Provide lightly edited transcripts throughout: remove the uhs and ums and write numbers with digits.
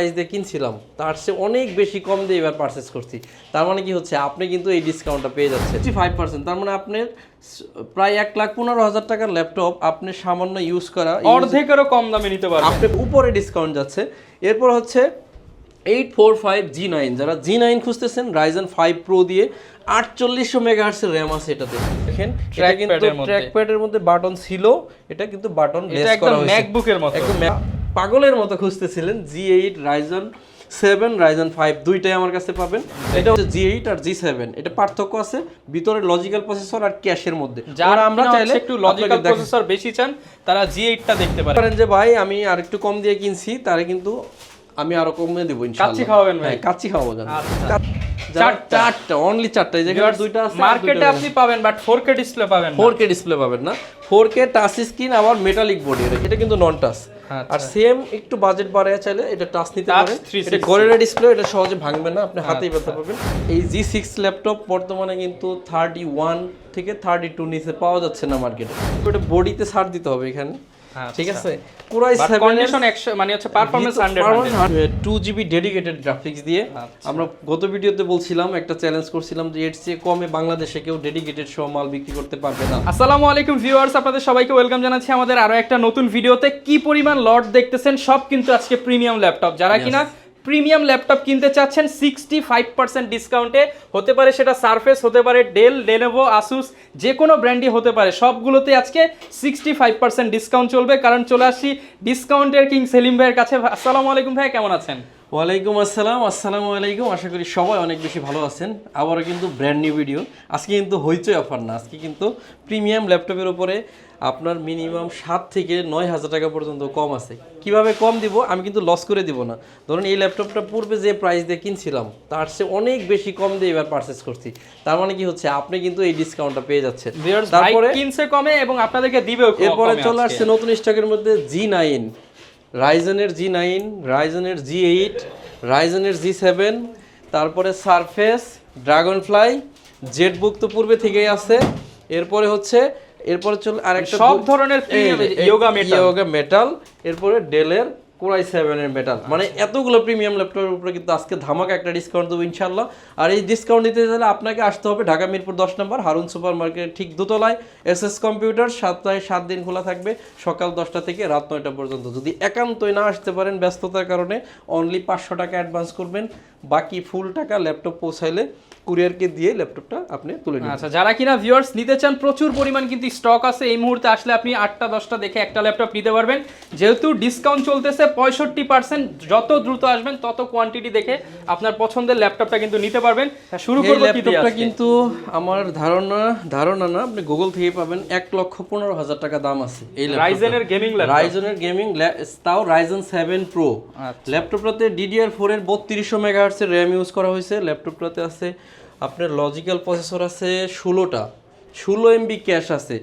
Price দিয়ে কিনছিলাম তার চেয়ে অনেক বেশি কম দিয়ে এবার পারচেস করছি। তার মানে কি হচ্ছে, আপনি কিন্তু এই ডিসকাউন্টটা পেয়ে যাচ্ছেন 55%। তার মানে আপনার প্রায় 1,15,000 টাকার ল্যাপটপ আপনি সামান্য ইউজ করা অর্ধেকেরও কম দামে নিতে পারবেন। আপনার উপরে ডিসকাউন্ট যাচ্ছে। এরপর হচ্ছে 845 G9, যারা G9 খুঁজতেছেন Ryzen 5 Pro দিয়ে 4800 মেগাহার্টজের র্যাম আছে এটাতে। দেখেন এটা কিন্তু ট্র্যাকপ্যাডের মধ্যে বাটন ছিল, এটা কিন্তু বাটন লেস করা হয়েছে, ম্যাকবুকের মতো একদম পাগলের মতো খুঁজতেছিলেন। G8 Ryzen 7 Ryzen 5 দুইটাই আমার কাছে পাবেন। এটা হচ্ছে G8 আর G7, এটা পার্থক্য আছে ভিতরে লজিক্যাল প্রসেসর আর ক্যাশের মধ্যে। যারা আমরা চাইলে একটু লজিক্যাল প্রসেসর বেশি চান তারা G8 টা দেখতে পারেন। যে ভাই আমি আর একটু কম দিয়ে কিনছি, তারে কিন্তু আমি আরো কমে দেব ইনশাআল্লাহ। কাচ্চি খাওয়াবেন ভাই? হ্যাঁ, কাচ্চি খাওয়াবো জান। চারটা অনলি চারটা, এই জায়গায় দুইটা আছে। মার্কেটে আপনি পাবেন বাট 4K ডিসপ্লে পাবেন না। 4K ডিসপ্লে পাবেন না, 4K টাচ স্ক্রিন আবার মেটালিক বডি, এটা কিন্তু নন টাচ। আর সেম একটু বাজেট বাড়ায় চাইলে এটা টাচ নিতে পারেন। এটা গরিলা ডিসপ্লে, এটা সহজে ভাঙবে না, আপনি হাতেই ব্যথা পাবেন। এই G6 ল্যাপটপ বর্তমানে কিন্তু 31 থেকে 32 নিচে পাওয়া যাচ্ছে না মার্কেটে। এটা বডিতে ছাড় দিতে হবে এখানে, ঠিক আছে। Core i7 কন্ডিশন 100 মানে হচ্ছে পারফরম্যান্স 100 2GB ডেডিকেটেড গ্রাফিক্স দিয়ে। আমরা গত ভিডিওতে বলছিলাম, একটা চ্যালেঞ্জ করছিলাম যে এর চেয়ে কমে বাংলাদেশে কেউ ডেডিকেটেড সহ মাল বিক্রি করতে পারবে না। আসসালামু আলাইকুম ভিউয়ার্স, আপনাদের সবাইকে ওয়েলকাম জানাচ্ছি আমাদের আরো একটা নতুন ভিডিওতে। কি পরিমাণ লট দেখতেছেন, সব কিন্তু আজকে প্রিমিয়াম ল্যাপটপ। যারা কিনা প্রিমিয়াম ল্যাপটপ কিনতে চাচ্ছেন 65% ডিসকাউন্টে, হতে পারে সেটা সারফেস, হতে পারে ডেল, লেনোভো, আসুস, যে কোনো ব্র্যান্ডই হতে পারে, সবগুলোতে আজকে 65% ডিসকাউন্ট চলবে। কারণ চলে আসছি ডিসকাউন্টের কিং সেলিম ভাইয়ের কাছে। আসসালামু আলাইকুম ভাই, কেমন আছেন? ওয়ালাইকুম আসসালাম, আসসালামু আলাইকুম। আশা করি সবাই অনেক বেশি ভালো আছেন। আবারও কিন্তু ব্র্যান্ড নিউ ভিডিও। আজকে কিন্তু হইচই অফার না, আজকে কিন্তু প্রিমিয়াম ল্যাপটপের উপরে আপনার মিনিমাম 7 থেকে 9,000 টাকা পর্যন্ত কম আছে। কিভাবে কম দিব, আমি কিন্তু লস করে দিব না। ধরুন এই ল্যাপটপটা পূর্বে যে প্রাইস দিয়ে কিনছিলাম তার চেয়ে অনেক বেশি কম দিয়ে এবার পারচেস করছি। তার মানে কি হচ্ছে, আপনি কিন্তু এই ডিসকাউন্টটা পেয়ে যাচ্ছেন। তারপরে কিনছে কমে এবং আপনাদেরকে দিবেও কমে। এরপরে চলে আসছে নতুন স্টকের মধ্যে G9, রাইজেনের G9, রাইজেনের G8, রাইজেনের G7, তারপরে সারফেস, ড্রাগনফ্লাই, জেটবুক তো পূর্বে থেকেই আছে। এরপরে চলে আরেকটা সব ধরনের ইয়োগা মেটাল, এরপরে ডেলের Core i7 এর মেটাল। মানে এতগুলো প্রিমিয়াম ল্যাপটপের উপরে কিন্তু আজকে ধামাকা একটা ডিসকাউন্ট দেবো ইনশাআল্লাহ। আর এই ডিসকাউন্ট দিতে চাইলে আপনাকে আসতে হবে ঢাকা মিরপুর 10 নম্বর হারুন সুপার মার্কেট ঠিক দোতলায় SS কম্পিউটার। সপ্তাহে 7 দিন খোলা থাকবে, সকাল 10টা থেকে রাত 9টা পর্যন্ত। যদি একান্তই না আসতে পারেন ব্যস্ততার কারণে, অনলি 500 টাকা অ্যাডভান্স করবেন, বাকি ফুল টাকা ল্যাপটপ পৌঁছাইলে কুরিয়ারকে দিয়ে ল্যাপটপটা আপনি তুলে নেবেন। আচ্ছা, যারা কিনা ভিউয়ার্স নিতে চান, প্রচুর পরিমাণ কিন্তু স্টক আছে। এই মুহূর্তে আসলে আপনি 8টা 10টা দেখে একটা ল্যাপটপ নিতে পারবেন। যেহেতু ডিসকাউন্ট চলতেছে 65%, যত দ্রুত আসবেন তত কোয়ান্টিটি দেখে আপনার পছন্দের ল্যাপটপটা কিন্তু নিতে পারবেন। শুরু করব কি দিয়ে? ল্যাপটপটা কিন্তু আমার ধারণা না, আপনি গুগল থেকে পাবেন, 1,15,000 টাকা দাম আছে এই ল্যাপটপটা। রাইজেনের গেমিং তাও Ryzen 7 Pro। ল্যাপটপটাতে DDR4 এর 3200 মেগাহার্টজের RAM ইউজ করা হয়েছে। ল্যাপটপটাতে আছে আপনার লজিক্যাল প্রসেসর আছে 16টা, 16 MB ক্যাশ আছে,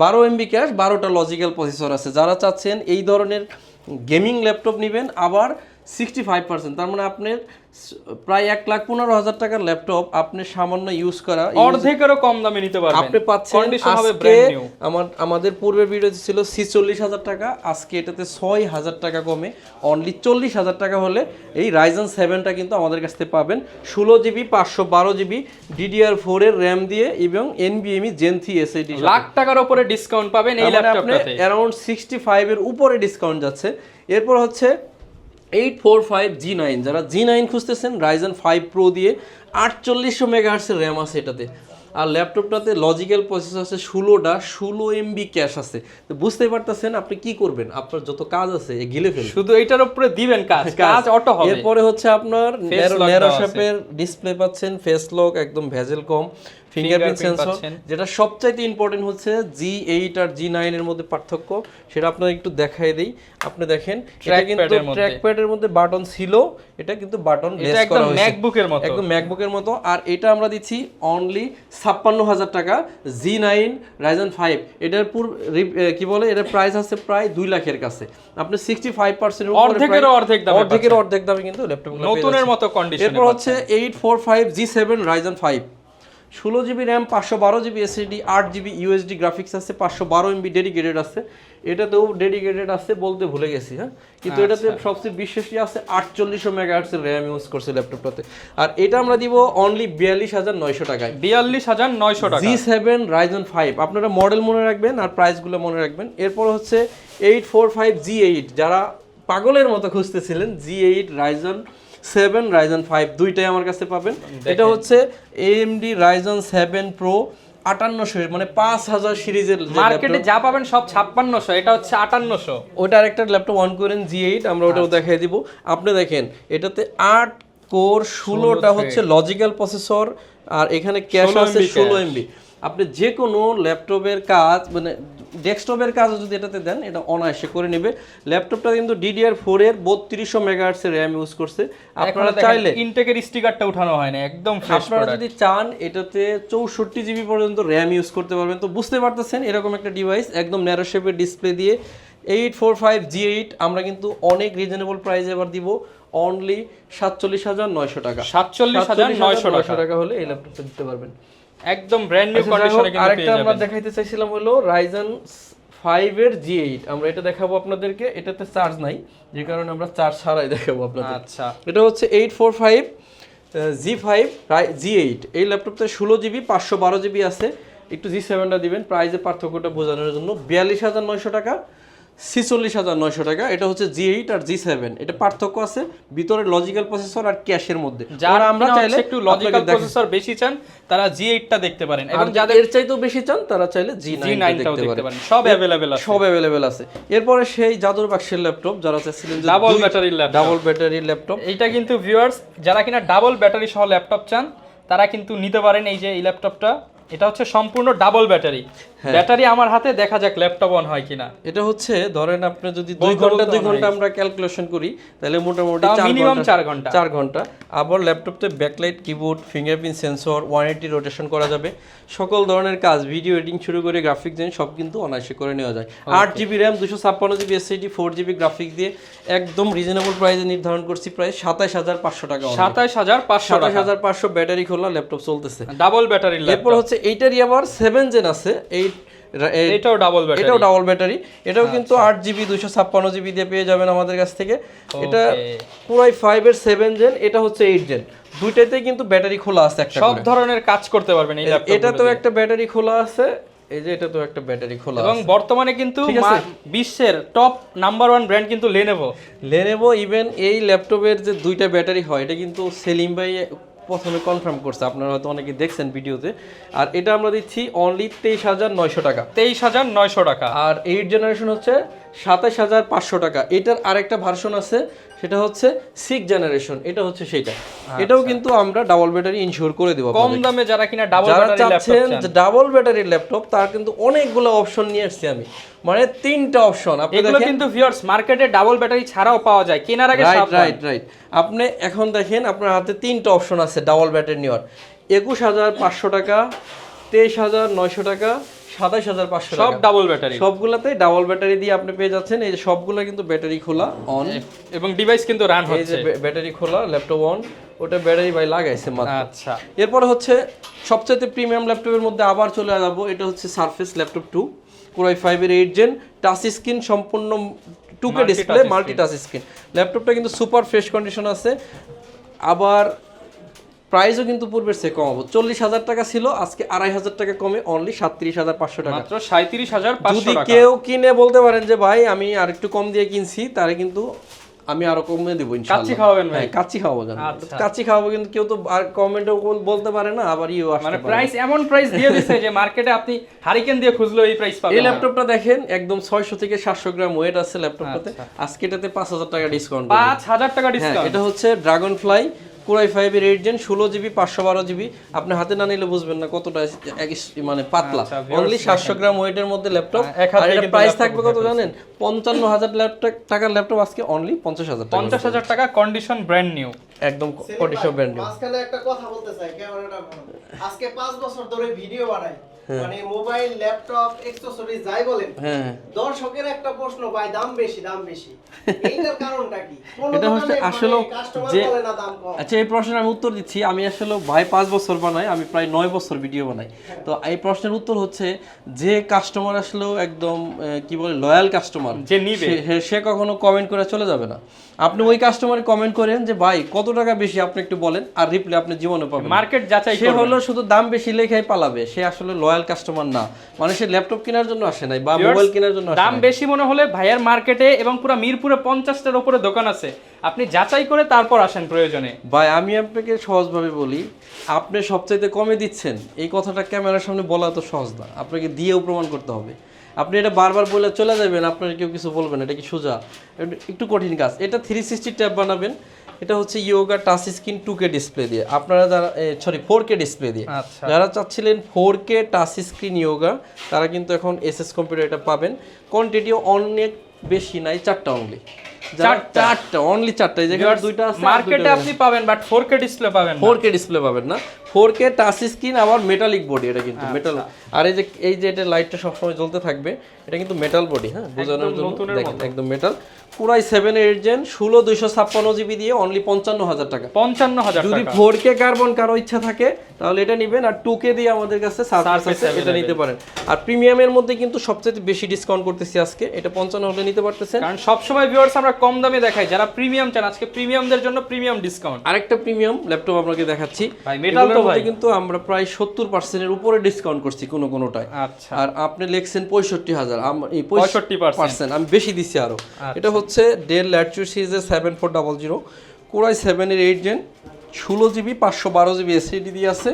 12 MB ক্যাশ, 12টা লজিক্যাল প্রসেসর আছে। যারা চাচ্ছেন এই ধরনের গেমিং ল্যাপটপ নেবেন আবার 65%, তার মানে আপনার প্রায় 1,15,000 টাকার ল্যাপটপ আপনি সামান্য ইউজ করা অর্ধেকেরও কম দামে নিতে পারবেন। আপনি পাচ্ছেন আজকে আমাদের পূর্বের ভিডিওতে ছিল 46,000 টাকা, আজকে এটাতে 6,000 টাকা কমে অনলি 40,000 টাকা হলে এই Ryzen 7টা কিন্তু আমাদের কাছ থেকে পাবেন। 16GB 512GB DDR4 এর RAM দিয়ে এবং NVMe Gen 3 SSD। লাখ টাকার উপরে ডিসকাউন্ট পাবেন এই ল্যাপটপটাতে। অ্যারাউন্ড 65 এর উপরে ডিসকাউন্ট যাচ্ছে। এরপর হচ্ছে 845 G9, যারা G9 খুঁজতেছেন Ryzen 5 Pro দিয়ে 4800 মেগাহার্টজের র্যাম আছে এটাতে। আর ল্যাপটপটাতে লজিক্যাল প্রসেসর আছে 16টা, 16 MB ক্যাশ আছে। তো বুঝতেই পারতেছেন আপনি কি করবেন, আপনার যত কাজ আছে গিলে ফেলবেন, শুধু এইটার উপরে দিবেন কাজ অটো হবে। এরপরে হচ্ছে আপনার ন্যারো শেপের ডিসপ্লে পাচ্ছেন, ফেস লক একদম ভেজেল কম, ফিঙ্গারপ্রিন্ট সেন্সর। যেটা সবচাইতে ইম্পর্টেন্ট হচ্ছে G8 আর G9 এর মধ্যে পার্থক্য, সেটা আপনাদের একটু দেখাই দেই। আপনি দেখেন এটা কিন্তু ট্র্যাকপ্যাডের মধ্যে বাটন ছিল, এটা কিন্তু বাটন লেস করা হয়েছে, একদম ম্যাকবুকের মতো। আর এটা আমরা দিচ্ছি অনলি 56,000 টাকা G9 Ryzen 5। এটার কি বলে, এটার প্রাইস আছে প্রায় 2 লাখের কাছে। আপনি 65% অর্ধেকের অর্ধেক দামে কিন্তু ল্যাপটপগুলো নতুনের মতো কন্ডিশনে। এরপর হচ্ছে 845 G7 Ryzen 5। 16 GB RAM, 512 GB SSD, 8 GB USD graphics আছে, 512 MB ডেডিকেটেড আছে। এটাতেও ডেডিকেটেড আছে বলতে ভুলে গেছি, হ্যাঁ, কিন্তু এটাতে সবচেয়ে বিশেষই আছে 4800 MHz এর র্যাম ইউজ করছে ল্যাপটপটাতে। আর এটা আমরা দিব অনলি 42900 টাকায়, 42900 টাকা। G7 Ryzen 5, আপনারা মডেল মনে রাখবেন আর প্রাইসগুলো মনে রাখবেন। এরপর হচ্ছে 845G8, যারা পাগলের মতো খুঁজতেছিলেন, G8 Ryzen 7 Ryzen 5 দুইটাই আমার কাছে পাবেন। এটা হচ্ছে AMD Ryzen 7 Pro 5800, মানে 5000 সিরিজের মার্কেটে যা পাবেন সব 5600, এটা হচ্ছে 5800। ওটা আরেকটা ল্যাপটপ অন করেন G8, আমরা ওটাও দেখাই দিব। আপনি দেখেন এটাতে 8 কোর 16টা হচ্ছে লজিক্যাল প্রসেসর, আর এখানে ক্যাশ আছে 16 MB। আপনি যে কোনো ল্যাপটপের কাজ, মানে ডেস্কটপের কাজও যদি এটাতে দেন, এটা অনায়াসে করে নেবে। ল্যাপটপটা কিন্তু DDR4 এর 3200 MHz এর র্যাম ইউজ করছে। আপনারা চাইলে ইনটেকের স্টিকারটা উঠানো হয় না, একদম ফ্রেশ। আপনারা যদি চান এটাতে 64 GB পর্যন্ত র্যাম ইউজ করতে পারবেন। তো বুঝতে পারতেছেন এরকম একটা ডিভাইস একদম ন্যারো শেপের ডিসপ্লে দিয়ে 845G8 আমরা কিন্তু অনেক রিজনেবল প্রাইসে এবার দিব, অনলি 47900 টাকা। 47900 টাকা হলে এই ল্যাপটপটা দিতে পারবেন, একদম ব্র্যান্ড নিউ কন্ডিশনে কিন্তু আরেকটা আমরা দেখাইতে চাইছিলাম হলো Ryzen 5 এর G8, আমরা এটা দেখাবো আপনাদেরকে। এটাতে চার্জ নাই, যে কারণে আমরা চার্জ ছাড়াই দেখাবো আপনাদের। আচ্ছা, এটা হচ্ছে 845 G5 G8, এই ল্যাপটপতে 16 GB 512 GB আছে। একটু G7টা দিবেন প্রাইসের পার্থক্যটা বোঝানোর জন্য। 42900 টাকা, 46900 টাকা। এটা হচ্ছে G8 আর G7, এটা পার্থক্য আছে ভিতরে লজিক্যাল প্রসেসর আর ক্যাশের মধ্যে। যারা আমরা চাইলে একটু লজিক্যাল প্রসেসর বেশি চান তারা G8টা দেখতে পারেন, এবং যাদের এর চাইতেও বেশি চান তারা চাইলে G9টাও দেখতে পারেন। সব अवेलेबल আছে, সব अवेलेबल আছে। এরপরে সেই জাদুর বাক্সের ল্যাপটপ, যারা চাচ্ছিলেন যে ডাবল ব্যাটারির ল্যাপটপ, ডাবল ব্যাটারির ল্যাপটপ, এইটা কিন্তু ভিউয়ার্স যারা কিনা ডাবল ব্যাটারি সহ ল্যাপটপ চান তারা কিন্তু নিতে পারেন। এই যে এই ল্যাপটপটা, এটা হচ্ছে সম্পূর্ণ ডাবল ব্যাটারি। ব্যাটারি আমার হাতে, দেখা যাক ল্যাপটপ অন হয় কিনা। এটা হচ্ছে ধরেন আপনি যদি 2 ঘন্টা আমরা ক্যালকুলেশন করি, তাহলে মোটামুটি মিনিমাম 4 ঘন্টা। আবার ল্যাপটপে backlight, keyboard, fingerprint sensor, 180 rotation করা যাবে। সকল ধরনের কাজ, ভিডিও এডিটিং শুরু করে গ্রাফিক্স ডিজাইন সব কিন্তু অনায়াসে করে নেওয়া যায়। 8 GB RAM, 256 GB SSD, 4 GB graphics দিয়ে একদম রিজনেবল প্রাইসে নির্ধারণ করছি, প্রায় 27500 টাকা। 27500 ব্যাটারি খোলা ল্যাপটপ চলতেছে, ডাবল ব্যাটারি ল্যাপটপ। এরপর হচ্ছে এইটারই আবার 7 জেন আছে, এটাও ডাবল ব্যাটারি, এটাও ডাবল ব্যাটারি। এটাও কিন্তু 8 GB 256 GB দিয়ে পেয়ে যাবেন আমাদের কাছ থেকে। এটা পুরাই 5 এর 7 জেন, এটা হচ্ছে 8 জেন। দুইটাতেই কিন্তু ব্যাটারি খোলা আছে, একটা সব ধরনের কাজ করতে পারবেন এই ল্যাপটপে। এটাতেও একটা ব্যাটারি খোলা আছে, এই যে এটাতেও একটা ব্যাটারি খোলা আছে। এবং বর্তমানে কিন্তু বিশ্বের টপ নাম্বার 1 ব্র্যান্ড কিন্তু Lenovo। ইভেন এই ল্যাপটপের যে দুইটা ব্যাটারি হয়, এটা কিন্তু সেলিম ভাই প্রথমে কনফার্ম করছে, আপনারা হয়তো অনেকে দেখছেন ভিডিওতে। আর এটা আমরা দিচ্ছি অনলি 23900 টাকা, 23900 টাকা। আর 8 জেনারেশন হচ্ছে 27500 টাকা। এটার আরেকটা ভার্সন আছে, সেটা হচ্ছে 6 জেনারেশন, এটা হচ্ছে সেটা। এটাও কিন্তু আমরা ডাবল ব্যাটারি ইনশিওর করে দেব কম দামে। যারা কিনা ডাবল ব্যাটারি ল্যাপটপ চান, ডাবল ব্যাটারির ল্যাপটপ, তার কিন্তু অনেকগুলো অপশন নিয়ে আসছি আমি, মানে 3টা অপশন। এগুলো কিন্তু ভিউয়ার্স মার্কেটে ডাবল ব্যাটারি ছাড়াও পাওয়া যায়, কেনার আগে সাবধান। রাইট। আপনি এখন দেখেন আপনার হাতে 3টা অপশন আছে ডাবল ব্যাটারি নেওয়ার। 21500 টাকা, 23900 টাকা, 27500 টাকা, সব ডাবল ব্যাটারি। সবগুলাতে ডাবল ব্যাটারি দিয়ে আপনি পেয়ে যাচ্ছেন। এই যে সবগুলা কিন্তু ব্যাটারি খোলা অন, এবং ডিভাইস কিন্তু রান হচ্ছে। এই যে ব্যাটারি খোলা, ল্যাপটপ অন, ওটা ব্যাটারি ভাই লাগাইছে মাত্র। আচ্ছা, এরপর হচ্ছে সবচেয়ে প্রিমিয়াম ল্যাপটপের মধ্যে আবার চলে যাব, এটা হচ্ছে সারফেস ল্যাপটপ 2 Core i5 এর 8 জেন, টাচ স্ক্রিন, সম্পূর্ণ 2K display, multi touch screen. ল্যাপটপটা কিন্তু সুপার ফ্রেশ কন্ডিশন আছে। আবার প্রাইসও কিন্তু পূর্বের চেয়ে কমাবো, 40000 টাকা ছিল, আজকে 2500 টাকা কমে অনলি 37500 টাকা, মাত্র 37500 যদি টাকা। কেউ কিনে বলতে পারেন যে ভাই আমি আর একটু কম দিয়ে কিনছি, তারে কিন্তু আমি আরো কমে দেব ইনশাআল্লাহ। কাচ্চি খাওয়াবেন ভাই? কাচ্চি খাওয়াবো জানেন, কাচ্চি খাওয়াবো, কিন্তু কেউ তো আর কমেন্টও বলতে পারে না, আবার ইও আসতে মানে পারে। প্রাইস এমন প্রাইস দিয়ে দিছে যে মার্কেটে আপনি হারিকেন দিয়ে খুঁজলেও এই প্রাইস পাবেন। এই ল্যাপটপটা দেখেন একদম 600 থেকে 700 গ্রাম ওয়েট আছে ল্যাপটপটাতে। আজকে এটাতে 5000 টাকা ডিসকাউন্ট, 5000 টাকা ডিসকাউন্ট। এটা হচ্ছে ড্রাগন ফ্লাই Core i5 এর 8 জেন, 16 GB 512 GB। আপনি হাতে না নিলে বুঝবেন না কতটা মানে পাতলা। অনলি 700 গ্রাম ওয়েটের মধ্যে ল্যাপটপ। আর এর প্রাইস থাকবে কত জানেন? 55000 টাকার ল্যাপটপ আজকে অনলি 50000 টাকা। 50000 টাকা, কন্ডিশন ব্র্যান্ড নিউ, একদম কন্ডিশন ব্র্যান্ড নিউ। মাঝখানে একটা কথা বলতে চাই, ক্যামেরাটা আজকে 5 বছর ধরে ভিডিও বানাই, মানে মোবাইল ল্যাপটপ অ্যাকসেসরিজ যাই বলেন, হ্যাঁ দর্শকের একটা প্রশ্ন, ভাই দাম বেশি দাম বেশি, এইটার কারণটা কি? কোন এটা হচ্ছে দোকানে আসলে কাস্টমার যে বলে না দাম কম? আচ্ছা, এই প্রশ্নের আমি উত্তর দিচ্ছি। আমি আসলে ভাই 5 বছর বানাই, আমি প্রায় 9 বছর ভিডিও বানাই। তো এই প্রশ্নের উত্তর হচ্ছে যে কাস্টমার আসলেও একদম কি বলে লয়াল কাস্টমার, যে নিবে সে কখনো কমেন্ট করে চলে যাবে না। আপনি ওই কাস্টমারে কমেন্ট করেন যে ভাই কত টাকা বেশি আপনি একটু বলেন, আর রিপ্লাই আপনি জীবনে পাবেন। মার্কেট যাচাই সে হলো শুধু দাম বেশি লেখাই পালাবে, সে আসলে লয়াল কাস্টমার না। মানে সে ল্যাপটপ কেনার জন্য আসে নাই বা মোবাইল কেনার জন্য আসে দাম নাই। বেশি মনে হলে ভাইয়ার মার্কেটে এবং পুরো মিরপুরে 50টার উপরে দোকান আছে, আপনি যাচাই করে তারপর আসেন প্রয়োজনে। ভাই আমি আপনাকে সহজভাবে বলি, আপনি সবচাইতে কমে দিচ্ছেন, এই কথাটা ক্যামেরার সামনে বলা তো সহজ না, আপনাকে দিয়েও প্রমাণ করতে হবে। আপনি এটা বারবার বলে চলে যাবেন, আপনার কেউ কিছু বলবেন, এটা কি সোজা? একটু কঠিন কাজ। এটা 360 ট্যাব বানাবেন। এটা হচ্ছে yoga touch screen 2K display দিয়ে, আপনারা যারা 4K ডিসপ্লে দিয়ে আচ্ছা। যারা চাচ্ছিলেন 4K টাচ স্ক্রিন ইয়োগা, তারা কিন্তু এখন এসএস কম্পিউটার এটা পাবেন। কোয়ান্টিটিও অনেক বেশি নাই, 4টা অনলি, 4টা অনলি 4টা। এই জায়গায় দুইটা আছে, মার্কেটে আপনি পাবেন বাট 4K ডিসপ্লে পাবেন না। 4K ডিসপ্লে পাবেন না, 4K টাচ স্ক্রিন আবার মেটালিক বডি, এটা কিন্তু মেটাল। আর এই যে এটা লাইটটা সবসময় জ্বলতে থাকবে, এটা কিন্তু মেটাল বডি। হ্যাঁ, বোঝানোর জন্য দেখেন একদম মেটাল। পুরাই 7/8 জেন 16256 জিবি দিয়ে অনলি 55,000 টাকা। 55,000 যদি টাকা। 4K কার্বন কারো ইচ্ছা থাকে তাহলে এটা নেবেন, আর 2K দিয়ে আমাদের কাছে সার্ফেস আছে, এটা নিতে পারেন। আর প্রিমিয়ামের মধ্যে কিন্তু সবচেয়ে বেশি ডিসকাউন্ট করতেছি আজকে, এটা 55 হলে নিতে পারতেছেন। কারণ সব সময় ভিউয়ার্স আমরা কম দামে দেখাই, যারা প্রিমিয়াম চান আজকে প্রিমিয়ামদের জন্য প্রিমিয়াম ডিসকাউন্ট। আরেকটা প্রিমিয়াম ল্যাপটপ আপনাকে দেখাচ্ছি। ভাই মেটাল তো ভাই কিন্তু আমরা প্রায় 70% এর উপরে ডিসকাউন্ট করছি কোনোটায়। আচ্ছা। আর আপনি লিখছেন 65,000, এই 65%, আমি বেশি দিচ্ছি আরো। এটা হচ্ছে ডেল ল্যাটিটিউড সিরিজের 7400, core i 7/8 gen 16 GB 512 GB SSD দিয়ে আছে।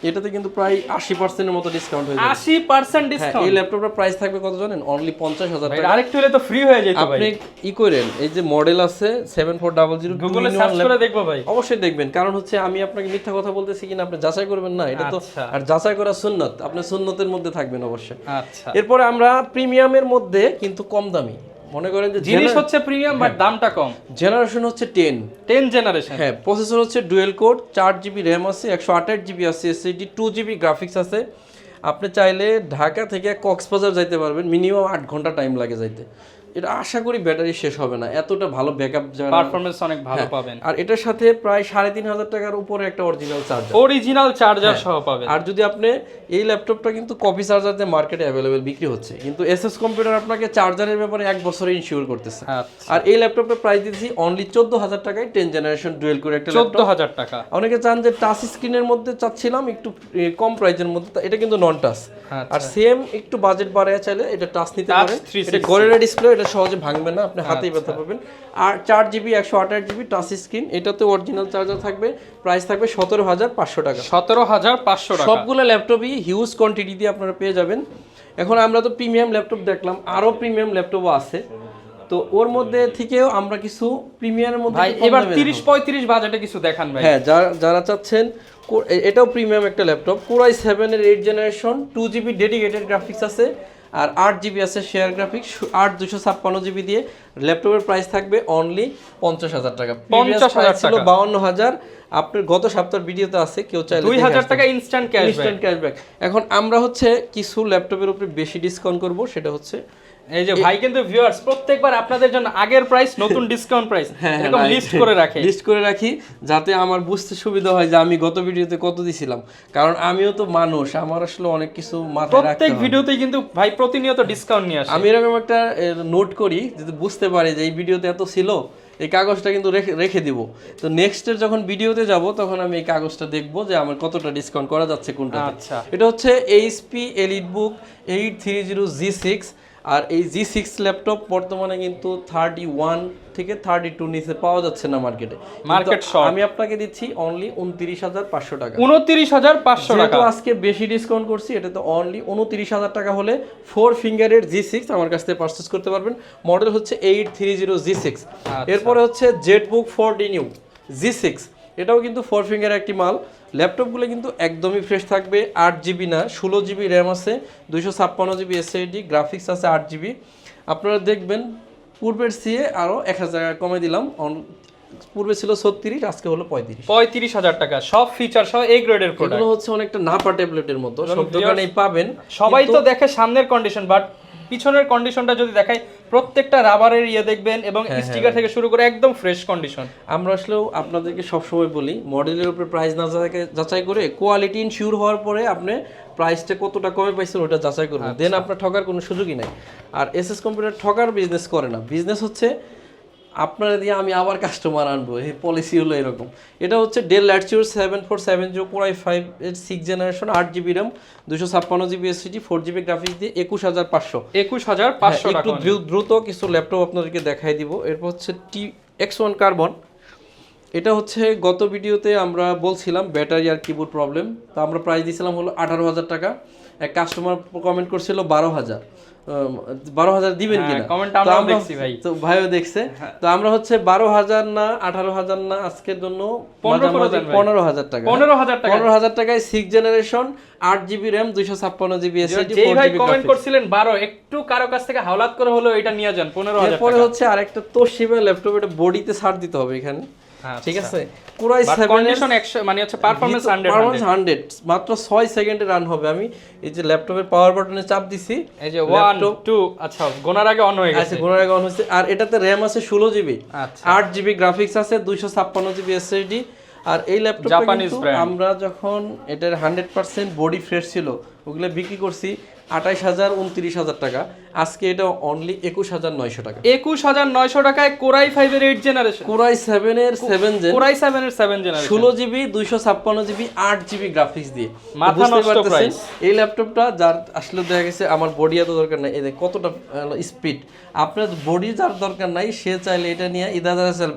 এটাতে কিন্তু প্রায় 80% এর মতো ডিসকাউন্ট হয়ে যাবে। 80% হ্যাঁ, ডিসকাউন্ট। এই ল্যাপটপটার প্রাইস থাকবে কত জানেন? অনলি 50,000 টাকা। আরেকটু হলে তো ফ্রি হয়ে যেত ভাই। আপনি ই করেন, এই যে মডেল আছে 7400, গুগলে সার্চ করে দেখবো ভাই। অবশ্যই দেখবেন, কারণ হচ্ছে আমি আপনাকে মিথ্যা কথা বলতেছি কিনা আপনি যাচাই করবেন না, এটা তো। আচ্ছা। আর যাচাই করা সুন্নাত, আপনি সুন্নতের মধ্যে থাকবেন অবশ্যই। আচ্ছা। এরপরে আমরা প্রিমিয়ামের মধ্যে কিন্তু কম দামি, মনে করেন যে জিনিস হচ্ছে প্রিমিয়াম বাট দামটা কম। জেনারেশন হচ্ছে 10 জেনারেশন। হ্যাঁ, প্রসেসর হচ্ছে ডুয়েল কোর, 4GB র্যাম আছে, 128GB আছে এসএসডি, 2GB গ্রাফিক্স আছে। আপনি চাইলে ঢাকা থেকে কক্সবাজার যাইতে পারবেন, মিনিমাম 8 ঘন্টা টাইম লাগে যাইতে। এটা আশা করি ব্যাটারি শেষ হবে না, এতটা ভালো ব্যাকআপ, পারফরম্যান্স অনেক ভালো পাবেন। আর এটার সাথে প্রায় 3,500 টাকার উপরে একটা অরিজিনাল চার্জার সহ পাবেন। আর যদি আপনি এই ল্যাপটপটা কিন্তু কপি চার্জার দিয়ে মার্কেটে অ্যাভেলেবেল বিক্রি হচ্ছে, কিন্তু এসএস কম্পিউটার আপনাকে চার্জারের ব্যাপারে 1 বছরে ইনশিওর করতেছে। আর এই ল্যাপটপের প্রাইস দিচ্ছি অনলি 14,000 টাকায়, 10 জেনারেশন ডুয়েল কোর একটা ল্যাপটপ। 14,000 টাকা। অনেকে চান যে টাচ স্ক্রিনের মধ্যে চাচ্ছিলাম একটু কম প্রাইসের মধ্যে, এটা কিন্তু নন টাচ। আর সেম একটু বাজেট বাড়ায় চাইলে এটা টাচ নিতে পারেন। এটা গরিলা ডিসপ্লে, এটা সহজে ভাঙবে না, আপনি হাতেই ব্যথা পাবেন। আর 4GB 128GB টাচ স্ক্রিন, এটাতে অরিজিনাল চার্জার থাকবে, প্রাইস থাকবে 17,500 টাকা। 17,500 টাকা। সবগুলো ল্যাপটপই হিউজ কোয়ান্টিটি দিয়ে আপনারা পেয়ে যাবেন। এখন আমরা তো প্রিমিয়াম ল্যাপটপ দেখলাম, আরো প্রিমিয়াম ল্যাপটপও আছে, তো ওর মধ্যে থেকেও আমরা কিছু প্রিমিয়ামের মধ্যে ভাই এবার 30-35 বাজেটে কিছু দেখান ভাই। হ্যাঁ, যারা চাচ্ছেন, এটাও প্রিমিয়াম একটা laptop, core i 7/8 generation, 2GB dedicated graphics আছে, আর 8GB আছে শেয়ার গ্রাফিক্স, 8/256 জিবি দিয়ে। ল্যাপটপের প্রাইস থাকবে অনলি 50,000 টাকা। 50,000 ছিল 52,000। আপনার গত সপ্তাহের ভিডিওতে আছে, কেউ চাইলে 2,000 টাকা ইনস্ট্যান্ট ক্যাশব্যাক। এখন আমরা হচ্ছে কিছু ল্যাপটপের উপরে বেশি ডিসকাউন্ট করব, সেটা হচ্ছে এই যে ভাই কিন্তু ভিউয়ার্স প্রত্যেকবার আপনাদের জন্য আগের প্রাইস নতুন ডিসকাউন্ট প্রাইস এরকম লিস্ট করে রাখি, যাতে আমার বুঝতে সুবিধা হয় যে আমি গত ভিডিওতে কত দিছিলাম, কারণ আমিও তো মানুষ, আমার আসলে অনেক কিছু মাথায় রাখতে হয়। প্রত্যেক ভিডিওতেই কিন্তু ভাই প্রতিনিয়ত ডিসকাউন্ট নিয়ে আসে। আমি এরকম একটা নোট করি যদি বুঝতে পারি যে এই ভিডিওতে এত ছিল, এই কাগজটা কিন্তু রেখে দিব। তো নেক্সটের যখন ভিডিওতে যাব তখন আমি এই কাগজটা দেখব যে আমার কতটা ডিসকাউন্ট করা যাচ্ছে কোনটা। আচ্ছা, এটা হচ্ছে HP EliteBook 830G6। আর এই G6 ল্যাপটপ বর্তমানে কিন্তু 31 থেকে 32 নিচে পাওয়া যাচ্ছে না মার্কেটে, মার্কেট শর্ট। আমি আপনাকে দিচ্ছি অনলি 29,500 টাকা। 29,500 টাকা। তো আজকে বেশি ডিসকাউন্ট করছি, এটা তো অনলি 29,000 টাকা হলে 4 ফিঙ্গারের G6 আমার কাছ থেকে পারচেজ করতে পারবেন। মডেল হচ্ছে 830G6। এরপরে হচ্ছে ZBook 4D New G6, এটাও কিন্তু 4 ফিঙ্গার একটি মাল। ল্যাপটপগুলো কিন্তু একদমই ফ্রেশ থাকবে, 8GB না 16GB র্যাম আছে, 256GB এসএসডি, গ্রাফিক্স আছে 8GB। আপনারা দেখবেন পূর্বের চেয়ে আরও 1,000 টাকা কমে দিলাম, পূর্বে ছিল 36, আজকে হলো 35। 35,000 টাকা, সব ফিচার সহ এ গ্রেডের প্রোডাক্ট। এগুলো হচ্ছে অনেকটা নাপা ট্যাবলেটের মতো, সব দোকানেই পাবেন। সবাই তো দেখে সামনের কন্ডিশন, বাট পিছনের কন্ডিশনটা যদি দেখাই, প্রত্যেকটা রাবারের দেখবেন এবং স্টিকার থেকে শুরু করে একদম ফ্রেশ কন্ডিশন। আমরা আসলেও আপনাদেরকে সবসময় বলি, মডেলের উপরে প্রাইস না যাচাই করে কোয়ালিটি ইনশিওর হওয়ার পরে আপনি প্রাইসটা কতটা কমে পাইছেন ওটা যাচাই করবেন, দেন আপনার ঠকার কোনো সুযোগই নাই। আর এসএস কম্পিউটার ঠকার বিজনেস করে না, বিজনেস হচ্ছে আপনারা দিয়ে আমি আবার কাস্টমার আনবো, এই পলিসি হলো এরকম। এটা হচ্ছে ডেল ল্যাটিটিউড 7470 Core i5 এর 6th generation, 8GB RAM, 256GB SSD, 4GB graphics দিয়ে 21,500। 21,500 টাকা। একটু দ্রুত কিছু ল্যাপটপ আপনাদেরকে দেখাই দিব। এরপর হচ্ছে TX1 কার্বন। এটা হচ্ছে গত ভিডিওতে আমরা বলছিলাম ব্যাটারি আর কিবোর্ড প্রবলেম, তো আমরা প্রাইস দিয়েছিলাম হলো 18,000 টাকা। এক কাস্টমার কমেন্ট করছিল 12,000, 12,000 দিবেন কিনা, তো আমরা দেখছি ভাই, তো ভাইও দেখছে। তো আমরা হচ্ছে 12,000 না 18,000 না, আজকের জন্য 15,000 টাকা। 15,000 টাকায় 6th generation, 8GB RAM, 256GB SSD, 4GB ভাই কমেন্ট করছিলেন 12, একটু কারো কাছ থেকে হাওলাত করে হলো এটা নিয়ে যান 15,000 টাকা। এরপরে হচ্ছে আরেকটা তোশিবা ল্যাপটপ, এটা বডিতে ছাড় দিতে হবে এখানে, ঠিক আছে। Core i7 কন্ডিশন মানে হচ্ছে পারফরম্যান্স 100 মাত্র 6 সেকেন্ডে রান হবে। আমি এই যে ল্যাপটপের পাওয়ার বাটনে চাপ দিছি, এই যে 1 2, আচ্ছা গোনার আগে অন হয়ে গেছে। আচ্ছা গোনার আগে অন হইছে। আর এটাতে RAM আছে 16GB, আচ্ছা 8GB গ্রাফিক্স আছে, 256GB SSD। আর এই ল্যাপটপটা কিন্তু আমরা যখন এটার 100% বডি ফ্রেশ ছিল ওগুলো বিক্রি করছি 28,000 29,000 টাকা, আজকে এটা অনলি 21,900 টাকা। 21,900 টাকায় Core i5 এর 8th জেনারেশন, Core i7 এর 7 জেন, Core i7 এর 7 generation, 16GB 256GB 8GB graphics দিয়ে। মাথা নষ্ট প্রাইস। এই ল্যাপটপটা যার আসলে দেখা গেছে আমার বডি এত দরকার নাই, এই যে কতটা স্পিড, আপনার বডি যার দরকার নাই সে চাইলে এটা নিয়ে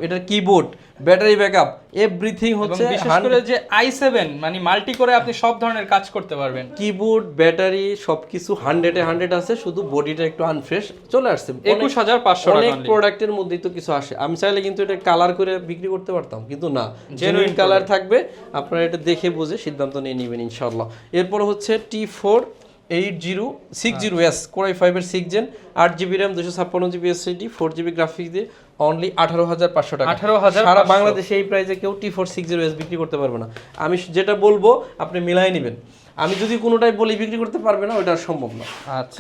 এটার কিবোর্ড, ব্যাটারি ব্যাকআপ, এভরিথিং হচ্ছে বিশেষ করে যে i7 মানে মাল্টি করে আপনি সব ধরনের কাজ করতে পারবেন। কিবোর্ড, ব্যাটারি সবকিছু 100 এ 100 আছে, শুধু বডিটা একটু আনফ্রেশ চলে আসছে। 21,500 টাকা। অনেক প্রোডাক্টের মধ্যেই তো কিছু আসে, আমি চাইলে কিন্তু এটা কালার করে বিক্রি করতে পারতাম, কিন্তু না, জেনুইন কালার থাকবে, আপনারা এটা দেখে বুঝে সিদ্ধান্ত নিয়ে নেবেন ইনশাআল্লাহ। এরপর হচ্ছে T48060S Core i5 এর 6th gen, 8GB RAM, 256GB SSD, 4GB graphics দিয়ে অনলি 18,500 টাকা। 18,500 সারা বাংলাদেশে এই প্রাইসে কেউ T460S বিক্রি করতে পারবে না। আমি যেটা বলবো আপনি মিলাই নেবেন, আমি যদি কোনোটাই বলি বিক্রি করতে পারবে না, ওটা সম্ভব না,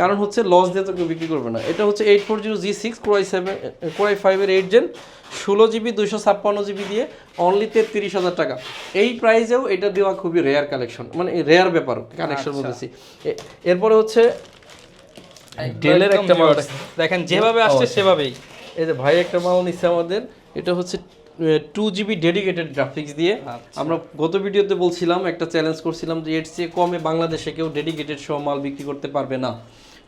কারণ হচ্ছে লস দিয়ে তো কেউ বিক্রি করবে না। এটা হচ্ছে 840G6 Core i5 এর 8th জেন, 16GB 256GB দিয়ে অনলি 33,000 টাকা। এই প্রাইসেও এটা দেওয়া খুবই রেয়ার কালেকশন, মানে রেয়ার ব্যাপার কানেকশন বলতেছি। এরপরে হচ্ছে ডেলের একটা মাল দেখেন যেভাবে আসছে সেভাবেই। এই যে ভাই একটা মাল নিচ্ছে আমাদের, এটা হচ্ছে 2GB ডেডিকেটেড গ্রাফিক্স দিয়ে। আমরা গত ভিডিওতে বলছিলাম, একটা চ্যালেঞ্জ করছিলাম যে এর চেয়ে কমে বাংলাদেশে কেউ ডেডিকেটেড সহ মাল বিক্রি করতে পারবে না,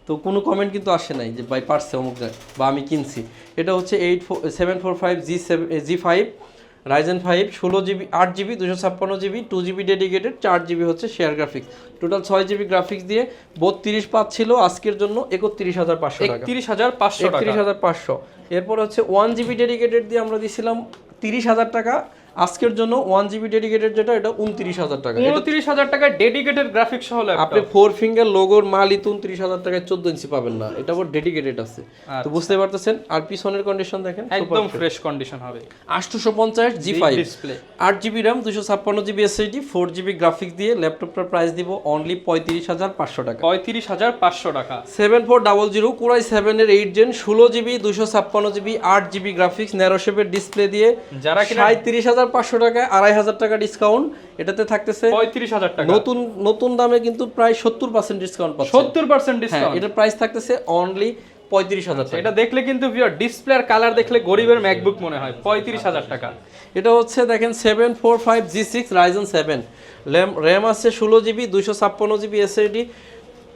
তো কোনো কমেন্ট কিন্তু আসে নাই যে ভাই পারছে অমুক যায় বা আমি কিনছি। এটা হচ্ছে 745G5 Ryzen 5, 16GB 8GB 256GB, 2GB dedicated, 4GB হচ্ছে share graphics, total 6GB graphics দিয়ে 32 পাচ্ছিল, আজকের জন্য 31,500 টাকা। 31,500। এরপর হচ্ছে 1GB ডেডিকেটেড দিয়ে আমরা দিয়েছিলাম 30,000 টাকা, আজকের জন্য 1GB ডেডিকেটেড যেটা এটা 29,000 টাকা। 29,000 টাকা ডেডিকেটেড গ্রাফিক্স সহ আপনি 4 ফিঙ্গার লোগোর মালই 29,000 টাকায় 14 ইঞ্চি পাবেন না, এটা আবার ডেডিকেটেড আছে, তো বুঝতে পারতেছেন। আর পিছনের কন্ডিশন দেখেন একদম ফ্রেশ কন্ডিশন হবে। 850G5 display, 8GB RAM, 256GB SSD, 4GB graphics দিয়ে ল্যাপটপটার প্রাইস দিব অনলি 35,500 টাকা। 35,500 টাকা। 7400 Core i7 এর 8th gen, 16GB 256GB 8GB graphics, narrow শেপের ডিসপ্লে দিয়ে যারা কিনা 37,500 টাকায় 2,500 টাকা ডিসকাউন্ট, এটাতে থাকতেছে 35,000 টাকা। নতুন দামে কিন্তু প্রায় 70% ডিসকাউন্ট পাচ্ছেন। 70% ডিসকাউন্ট, এটা প্রাইস থাকতেছে অনলি 35,000 টাকা। এটা দেখলে কিন্তু ভিউয়ার ডিসপ্লে আর কালার দেখলে গরিবের ম্যাকবুক মনে হয়। 35,000 টাকা। এটা হচ্ছে দেখেন 745G6 Ryzen 7, RAM আছে 16GB 256GB SSD,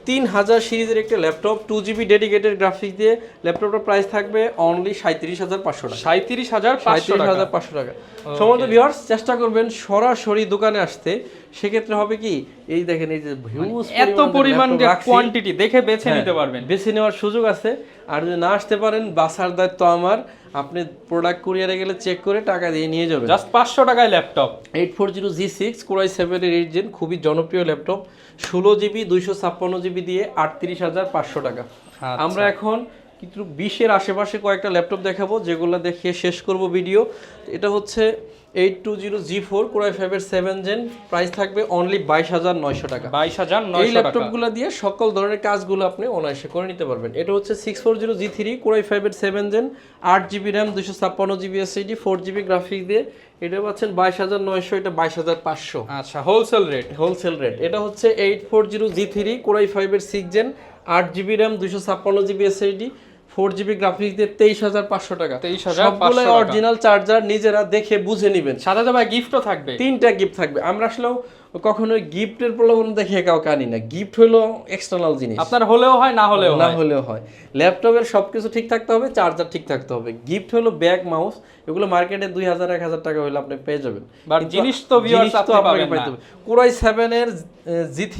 3000 সিরিজের একটা ল্যাপটপ, 2GB ডেডিকেটেড গ্রাফিক্স দিয়ে ল্যাপটপটার প্রাইস থাকবে অনলি 37,500 টাকা। 37,500 টাকা। সম্মানিত ভিউয়ার্স, চেষ্টা করবেন সরাসরি দোকানে আসতে, সেক্ষেত্রে হবে কি, এই দেখেন এই যে হিউজ এত পরিমাণ কোয়ান্টিটি দেখে বেছে নিতে পারবেন, বেছে নেওয়ার সুযোগ আছে। আর যদি না আসতে পারেন বাসার দায়িত্ব আমার, আপনি প্রোডাক্ট কুরিয়ারে গেলে চেক করে টাকা দিয়ে নিয়ে যাবেন। জাস্ট 500 টাকায় ল্যাপটপ। 840G6 Core i7 এর 8th জেন, খুবই জনপ্রিয় ল্যাপটপ, 16GB 256GB দিয়ে 38,500 টাকা। আমরা এখন কিন্তু 20-এর আশেপাশে কয়েকটা ল্যাপটপ দেখাবো যেগুলো দেখে শেষ করব ভিডিও। এটা হচ্ছে 820G4 Core i5-এর 7 Gen, প্রাইস থাকবে অনলি 22,900 টাকা। 22,900 এই ল্যাপটপগুলো দিয়ে সকল ধরনের কাজগুলো আপনি অনায়াসে করে নিতে পারবেন। এটা হচ্ছে 640G3 Core i5-এর 7 Gen, 8GB RAM, 256GB SSD, 4GB graphics দিয়ে এটা পাচ্ছেন 22,900, এটা 22,500। আচ্ছা, হোলসেল রেট। এটা হচ্ছে 840G3 Core i5-এর 6 Gen, 8GB RAM, 256GB SSD, 4GB graphics দিয়ে 23,500 টাকা। 23,500 সবগুলো অরিজিনাল চার্জার, নিজেরা দেখে বুঝে নেবেন। সাথে তো ভাই গিফটও থাকবে, 3টা গিফট থাকবে। আমরা আসলে কখনো গিফটের প্রলোভন দেখে কাউকে আনি না। গিফট হলো এক্সটার্নাল জিনিস, আপনার হলেও হয় না হলেও হয়। ল্যাপটপের সবকিছু ঠিক থাকতে হবে, চার্জার ঠিক থাকতে হবে। গিফট হলো ব্যাগ, মাউস, এগুলো মার্কেটে 2,000-1,000 টাকা হলে আপনি পেয়ে যাবেন, বাট জিনিস তো ভিউয়ার্স আপনি পাবেন না। Core i7-এর G3,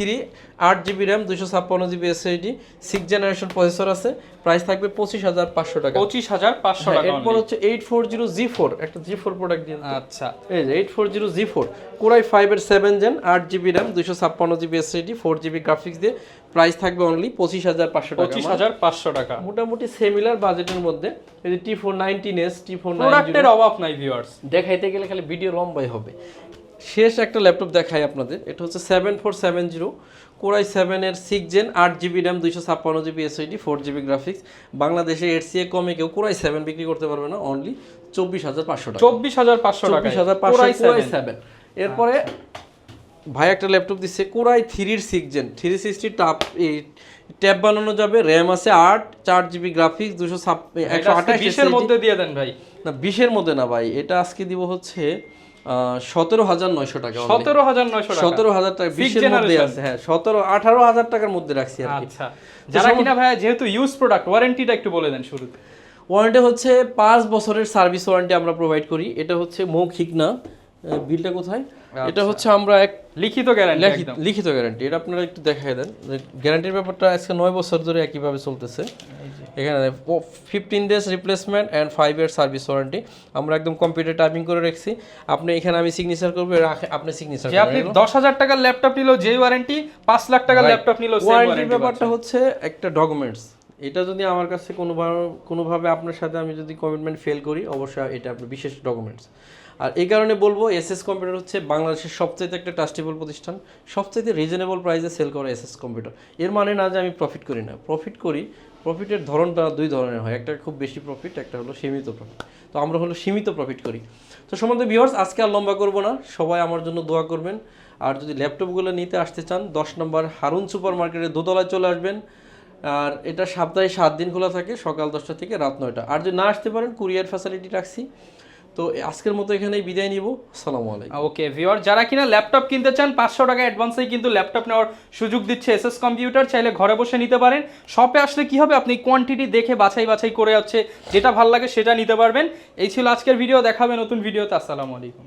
8GB RAM, 256GB SSD, 6 generation processor আছে, প্রাইস থাকবে 25,500 টাকা। 25,500 টাকা। এরপর হচ্ছে 840G4, একটা G4 প্রোডাক্ট দিয়ে। আচ্ছা, এই যে 840G4 Core i5-এর 7 Gen, 8GB RAM, 256GB SSD, 4GB graphics দিয়ে প্রাইস থাকবে অনলি 25,500 টাকা। 25,500 টাকা, মোটামুটি সিমিলার বাজেটের মধ্যে। এই যে T419S, T490 প্রোডাক্টের অভাব নাই ভিউয়ার্স, দেখাইতে গেলে খালি ভিডিও লম্বাই হবে। শেষ একটা ল্যাপটপ দেখাই আপনাদের। এটা হচ্ছে 7470 Core i7-এর 6 Gen, 8GB RAM, 256GB SSD, 4GB graphics. বাংলাদেশে এর চেয়ে কমে কেউ Core i7 বিক্রি করতে পারবে না, অনলি 24,500 টাকা। 24,500 টাকা, 24,500 Core i7। এরপরে ভাই একটা ল্যাপটপ দিচ্ছে Core i3-এর 6 Gen, 360 ট্যাব বানানো যাবে, র্যাম আছে 8, 4GB গ্রাফিক্স, 128 এর মধ্যে দিয়ে দেন ভাই। না 20-এর মধ্যে না ভাই, এটা আজকে দিব হচ্ছে 17,900 টাকা। 17,900 টাকা, 17,000 টাকা 20-এর মধ্যে আছে। হ্যাঁ, 18,000 টাকার মধ্যে রাখছি আর কি। আচ্ছা, যারা কিনা ভাই যেহেতু ইউজ প্রোডাক্ট, ওয়ারেন্টিটা একটু বলে দেন শুরুতে। ওয়ারেন্টি হচ্ছে 5 বছরের সার্ভিস ওয়ারেন্টি আমরা প্রোভাইড করি। এটা হচ্ছে মৌখিক না, বিলটা কোথায়? এটা হচ্ছে আমরা এক লিখিত গ্যারান্টি, একদম লিখিত গ্যারান্টি। এটা আপনারা একটু দেখাই দেন। গ্যারান্টির ব্যাপারটা আজকে 9 বছর ধরে একইভাবে চলতেছে। এখানে 15 days replacement and 5 year service warranty আমরা একদম কম্পিউটার টাইপিং করে রাখছি। আপনি এখানে আমি সিগনেচার করব, আপনি সিগনেচার যে আপনি 10,000 টাকার ল্যাপটপ নিলেও যেই ওয়ারেন্টি, 5 লাখ টাকার ল্যাপটপ নিলেও সেম ওয়ারেন্টি। ব্যাপারটা হচ্ছে একটা ডকুমেন্টস। এটা যদি আমার কাছে কোনোভাবে আপনার সাথে আমি যদি কমিটমেন্ট ফেল করি, অবশ্যই এটা আপনার বিশেষ ডকুমেন্টস। আর এই কারণে বলবো এসএস কম্পিউটার হচ্ছে বাংলাদেশের সবচাইতে একটা ট্রাস্টেবল প্রতিষ্ঠান, সবচাইতে রিজনেবল প্রাইসে সেল করে এসএস কম্পিউটার। এর মানে না যে আমি প্রফিট করি না, প্রফিট করি। প্রফিটের ধরনটা 2 ধরনের হয়, একটা খুব বেশি প্রফিট, একটা হলো সীমিত প্রফিট। তো আমরা হলো সীমিত প্রফিট করি। তো সম্বন্ধে ভিউয়ার্স আজকে আর লম্বা করবো না, সবাই আমার জন্য দোয়া করবেন। আর যদি ল্যাপটপগুলো নিতে আসতে চান 10 নম্বর হারুন সুপার মার্কেটের দোতলায় চলে আসবেন। আর এটা সপ্তাহে 7 দিন খোলা থাকে, সকাল 10টা থেকে রাত 9টা। আর যদি না আসতে পারেন কুরিয়ার ফ্যাসিলিটি রাখছি। তো আজকের মতো এখানেই বিদায় নিব। আসসালামু আলাইকুম। ওকে ভিউয়ার, যারা কিনা ল্যাপটপ কিনতে চান 500 টাকা অ্যাডভান্সেই কিন্তু ল্যাপটপ নেওয়ার সুযোগ দিচ্ছে এসএস কম্পিউটার। চাইলে ঘরে বসে নিতে পারেন। শপে আসলে কি হবে, আপনি কোয়ান্টিটি দেখে বাছাই করে হচ্ছে যেটা ভালো লাগে সেটা নিতে পারবেন। এই ছিল আজকের ভিডিও, দেখাবে নতুন ভিডিওতে। আসসালামু আলাইকুম।